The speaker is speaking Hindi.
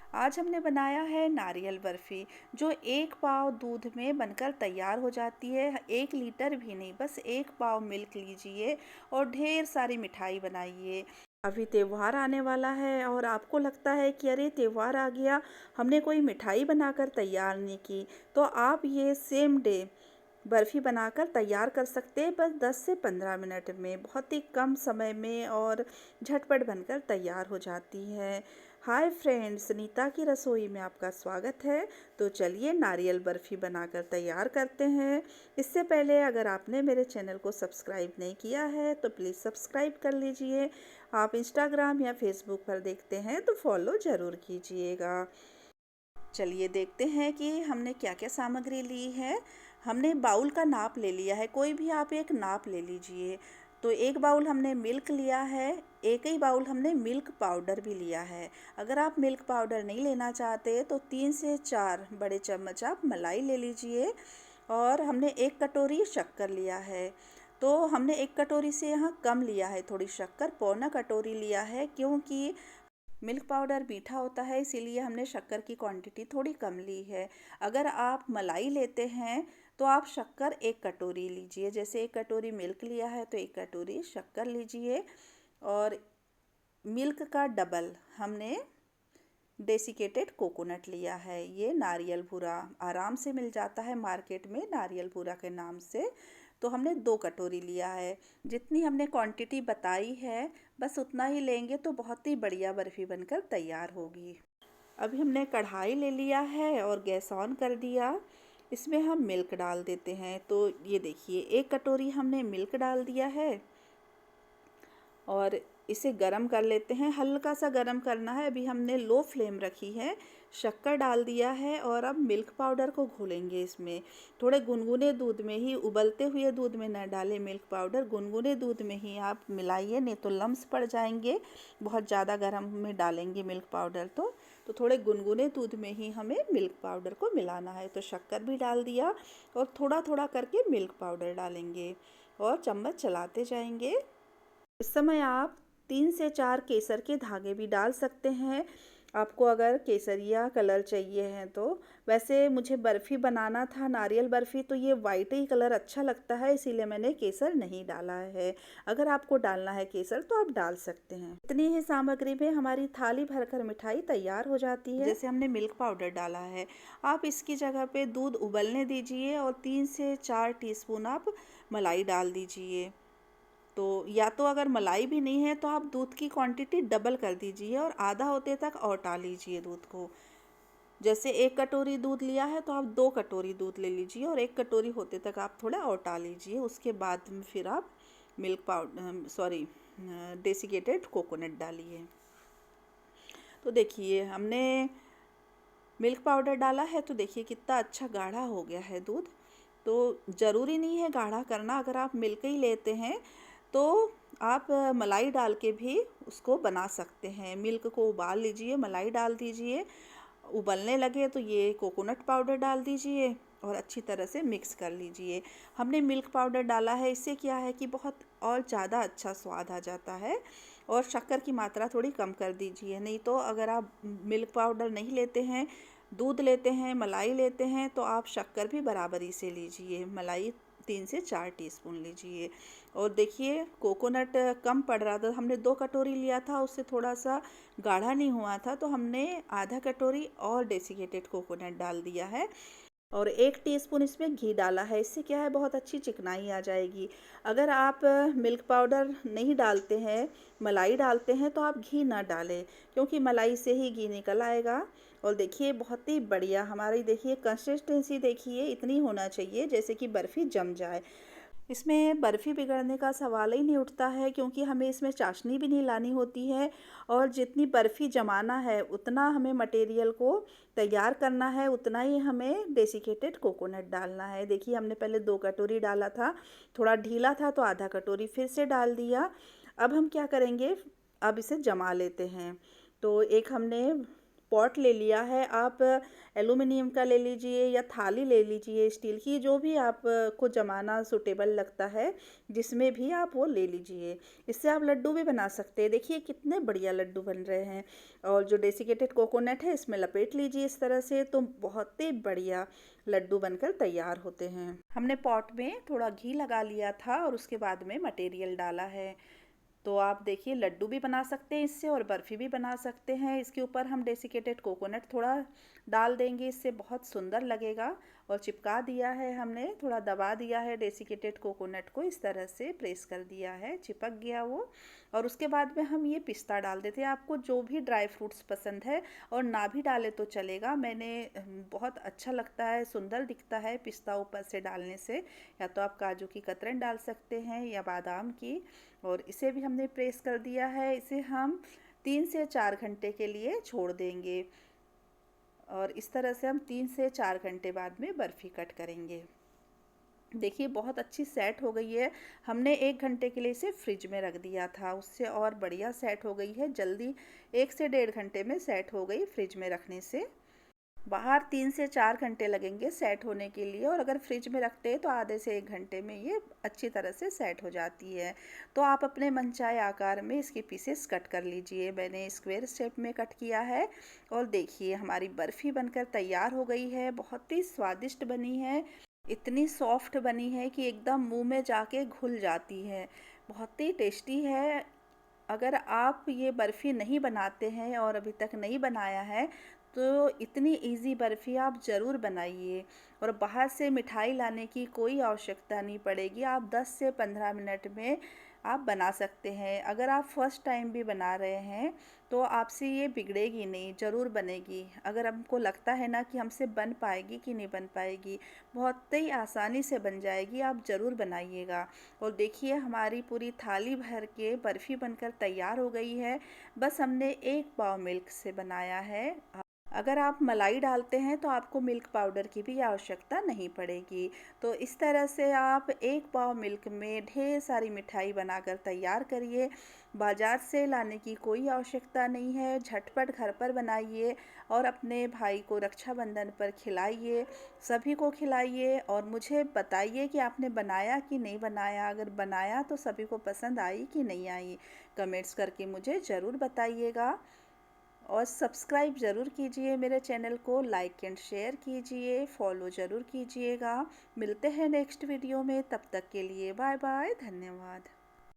आज हमने बनाया है नारियल बर्फ़ी, जो 1 पाव दूध में बनकर तैयार हो जाती है। 1 लीटर भी नहीं, बस 1 पाव मिल्क लीजिए और ढेर सारी मिठाई बनाइए। अभी त्योहार आने वाला है और आपको लगता है कि अरे त्योहार आ गया, हमने कोई मिठाई बनाकर तैयार नहीं की, तो आप ये सेम डे बर्फ़ी बनाकर तैयार कर सकते हैं बस 10 से 15 मिनट में। बहुत ही कम समय में और झटपट बनकर तैयार हो जाती है। हाय फ्रेंड्स, नीता की रसोई में आपका स्वागत है। तो चलिए नारियल बर्फ़ी बनाकर तैयार करते हैं। इससे पहले अगर आपने मेरे चैनल को सब्सक्राइब नहीं किया है तो प्लीज़ सब्सक्राइब कर लीजिए। आप इंस्टाग्राम या फेसबुक पर देखते हैं तो फॉलो ज़रूर कीजिएगा। चलिए देखते हैं कि हमने क्या-क्या सामग्री ली है। हमने बाउल का नाप ले लिया है, कोई भी आप एक नाप ले लीजिए। तो 1 बाउल हमने मिल्क लिया है, एक ही बाउल हमने मिल्क पाउडर भी लिया है। अगर आप मिल्क पाउडर नहीं लेना चाहते तो 3 से 4 बड़े चम्मच आप मलाई ले लीजिए और हमने 1 कटोरी शक्कर लिया है। तो हमने 1 कटोरी से यहाँ कम लिया है थोड़ी शक्कर, पौना कटोरी लिया है क्योंकि मिल्क पाउडर मीठा होता है, इसीलिए हमने शक्कर की क्वांटिटी थोड़ी कम ली है। अगर आप मलाई लेते हैं तो आप शक्कर 1 कटोरी लीजिए। जैसे 1 कटोरी मिल्क लिया है तो 1 कटोरी शक्कर लीजिए और मिल्क का डबल हमने डेसिकेटेड कोकोनट लिया है। ये नारियल बूरा आराम से मिल जाता है मार्केट में नारियल बूरा के नाम से। तो हमने 2 कटोरी लिया है। जितनी हमने क्वांटिटी बताई है बस उतना ही लेंगे तो बहुत ही बढ़िया बर्फ़ी बनकर तैयार होगी। अभी हमने कढ़ाई ले लिया है और गैस ऑन कर दिया। इसमें हम मिल्क डाल देते हैं। तो ये देखिए 1 कटोरी हमने मिल्क डाल दिया है और इसे गरम कर लेते हैं। हल्का सा गरम करना है। अभी हमने लो फ्लेम रखी है। शक्कर डाल दिया है और अब मिल्क पाउडर को घोलेंगे इसमें। थोड़े गुनगुने दूध में ही, उबलते हुए दूध में ना डालें मिल्क पाउडर, गुनगुने दूध में ही आप मिलाइए, नहीं तो लम्स पड़ जाएंगे। बहुत ज़्यादा गरम में डालेंगे मिल्क पाउडर तो थोड़े गुनगुने दूध में ही हमें मिल्क पाउडर को मिलाना है। तो शक्कर भी डाल दिया और थोड़ा थोड़ा करके मिल्क पाउडर डालेंगे और चम्मच चलाते जाएंगे। इस समय आप 3 से 4 केसर के धागे भी डाल सकते हैं, आपको अगर केसरिया कलर चाहिए है तो। वैसे मुझे बर्फ़ी बनाना था नारियल बर्फ़ी, तो ये वाइट ही कलर अच्छा लगता है, इसीलिए मैंने केसर नहीं डाला है। अगर आपको डालना है केसर तो आप डाल सकते हैं। इतनी ही सामग्री में हमारी थाली भरकर मिठाई तैयार हो जाती है। जैसे हमने मिल्क पाउडर डाला है, आप इसकी जगह पे दूध उबलने दीजिए और 3 से 4 टीस्पून आप मलाई डाल दीजिए। तो या तो अगर मलाई भी नहीं है तो आप दूध की क्वांटिटी डबल कर दीजिए और आधा होते तक औटा लीजिए दूध को। जैसे 1 कटोरी दूध लिया है तो आप 2 कटोरी दूध ले लीजिए और 1 कटोरी होते तक आप थोड़ा औटा लीजिए। उसके बाद में फिर आप मिल्क पाउडर डेसिकेटेड कोकोनट डालिए। तो देखिए हमने मिल्क पाउडर डाला है तो देखिए कितना अच्छा गाढ़ा हो गया है दूध। तो ज़रूरी नहीं है गाढ़ा करना, अगर आप मिल्क ही लेते हैं तो आप मलाई डाल के भी उसको बना सकते हैं। मिल्क को उबाल लीजिए, मलाई डाल दीजिए, उबलने लगे तो ये कोकोनट पाउडर डाल दीजिए और अच्छी तरह से मिक्स कर लीजिए। हमने मिल्क पाउडर डाला है, इससे क्या है कि बहुत और ज़्यादा अच्छा स्वाद आ जाता है। और शक्कर की मात्रा थोड़ी कम कर दीजिए, नहीं तो अगर आप मिल्क पाउडर नहीं लेते हैं, दूध लेते हैं, मलाई लेते हैं तो आप शक्कर भी बराबरी से लीजिए। मलाई 3 से 4 टीस्पून लीजिए। और देखिए कोकोनट कम पड़ रहा था, हमने 2 कटोरी लिया था, उससे थोड़ा सा गाढ़ा नहीं हुआ था तो हमने आधा कटोरी और डेसिकेटेड कोकोनट डाल दिया है और 1 टीस्पून इसमें घी डाला है। इससे क्या है बहुत अच्छी चिकनाई आ जाएगी। अगर आप मिल्क पाउडर नहीं डालते हैं, मलाई डालते हैं तो आप घी ना डालें, क्योंकि मलाई से ही घी निकल आएगा। और देखिए बहुत ही बढ़िया हमारी, देखिए कंसिस्टेंसी देखिए इतनी होना चाहिए जैसे कि बर्फ़ी जम जाए। इसमें बर्फ़ी बिगड़ने का सवाल ही नहीं उठता है, क्योंकि हमें इसमें चाशनी भी नहीं लानी होती है और जितनी बर्फ़ी जमाना है उतना हमें मटेरियल को तैयार करना है, उतना ही हमें डेसिकेटेड कोकोनट डालना है। देखिए हमने पहले 2 कटोरी डाला था, थोड़ा ढीला था तो आधा कटोरी फिर से डाल दिया। अब हम क्या करेंगे, अब इसे जमा लेते हैं। तो एक हमने पॉट ले लिया है, आप एल्युमिनियम का ले लीजिए या थाली ले लीजिए स्टील की, जो भी आपको जमाना सूटेबल लगता है, जिसमें भी आप वो ले लीजिए। इससे आप लड्डू भी बना सकते हैं। देखिए कितने बढ़िया लड्डू बन रहे हैं। और जो डेसिकेटेड कोकोनट है इसमें लपेट लीजिए इस तरह से, तो बहुत ही बढ़िया लड्डू बनकर तैयार होते हैं। हमने पॉट में थोड़ा घी लगा लिया था और उसके बाद में मटेरियल डाला है। तो आप देखिए लड्डू भी बना सकते हैं इससे और बर्फ़ी भी बना सकते हैं। इसके ऊपर हम डेसिकेटेड कोकोनट थोड़ा डाल देंगे, इससे बहुत सुंदर लगेगा। और चिपका दिया है हमने, थोड़ा दबा दिया है डेसिकेटेड कोकोनट को, इस तरह से प्रेस कर दिया है, चिपक गया वो। और उसके बाद में हम ये पिस्ता डाल देते हैं। आपको जो भी ड्राई फ्रूट्स पसंद है और ना भी डाले तो चलेगा, मैंने बहुत अच्छा लगता है, सुंदर दिखता है पिस्ता ऊपर से डालने से। या तो आप काजू की कतरन डाल सकते हैं या बादाम की। और इसे भी हमने प्रेस कर दिया है। इसे हम 3 से 4 घंटे के लिए छोड़ देंगे और इस तरह से हम 3 से 4 घंटे बाद में बर्फ़ी कट करेंगे। देखिए बहुत अच्छी सेट हो गई है। हमने 1 घंटे के लिए इसे फ्रिज में रख दिया था, उससे और बढ़िया सेट हो गई है, जल्दी 1 से 1.5 घंटे में सेट हो गई फ्रिज में रखने से। बाहर 3 से 4 घंटे लगेंगे सेट होने के लिए, और अगर फ्रिज में रखते हैं तो आधे से 1 घंटे में ये अच्छी तरह से सेट हो जाती है। तो आप अपने मनचाहे आकार में इसके पीसेस कट कर लीजिए। मैंने स्क्वायर शेप में कट किया है। और देखिए हमारी बर्फ़ी बनकर तैयार हो गई है। बहुत ही स्वादिष्ट बनी है, इतनी सॉफ्ट बनी है कि एकदम मुंह में जाके घुल जाती है। बहुत ही टेस्टी है। अगर आप ये बर्फ़ी नहीं बनाते हैं और अभी तक नहीं बनाया है, तो इतनी इजी बर्फ़ी आप ज़रूर बनाइए। और बाहर से मिठाई लाने की कोई आवश्यकता नहीं पड़ेगी, आप 10 से 15 मिनट में आप बना सकते हैं। अगर आप फर्स्ट टाइम भी बना रहे हैं तो आपसे ये बिगड़ेगी नहीं, ज़रूर बनेगी। अगर हमको लगता है ना कि हमसे बन पाएगी कि नहीं बन पाएगी, बहुत ही आसानी से बन जाएगी, आप ज़रूर बनाइएगा। और देखिए हमारी पूरी थाली भर के बर्फ़ी बनकर तैयार हो गई है। बस हमने 1 पाव मिल्क से बनाया है। अगर आप मलाई डालते हैं तो आपको मिल्क पाउडर की भी आवश्यकता नहीं पड़ेगी। तो इस तरह से आप 1 पाव मिल्क में ढेर सारी मिठाई बनाकर तैयार करिए। बाज़ार से लाने की कोई आवश्यकता नहीं है, झटपट घर पर बनाइए और अपने भाई को रक्षाबंधन पर खिलाइए, सभी को खिलाइए। और मुझे बताइए कि आपने बनाया कि नहीं बनाया, अगर बनाया तो सभी को पसंद आई कि नहीं आई, कमेंट्स करके मुझे ज़रूर बताइएगा। और सब्सक्राइब ज़रूर कीजिए मेरे चैनल को, लाइक एंड शेयर कीजिए, फॉलो ज़रूर कीजिएगा। मिलते हैं नेक्स्ट वीडियो में, तब तक के लिए बाय बाय, धन्यवाद।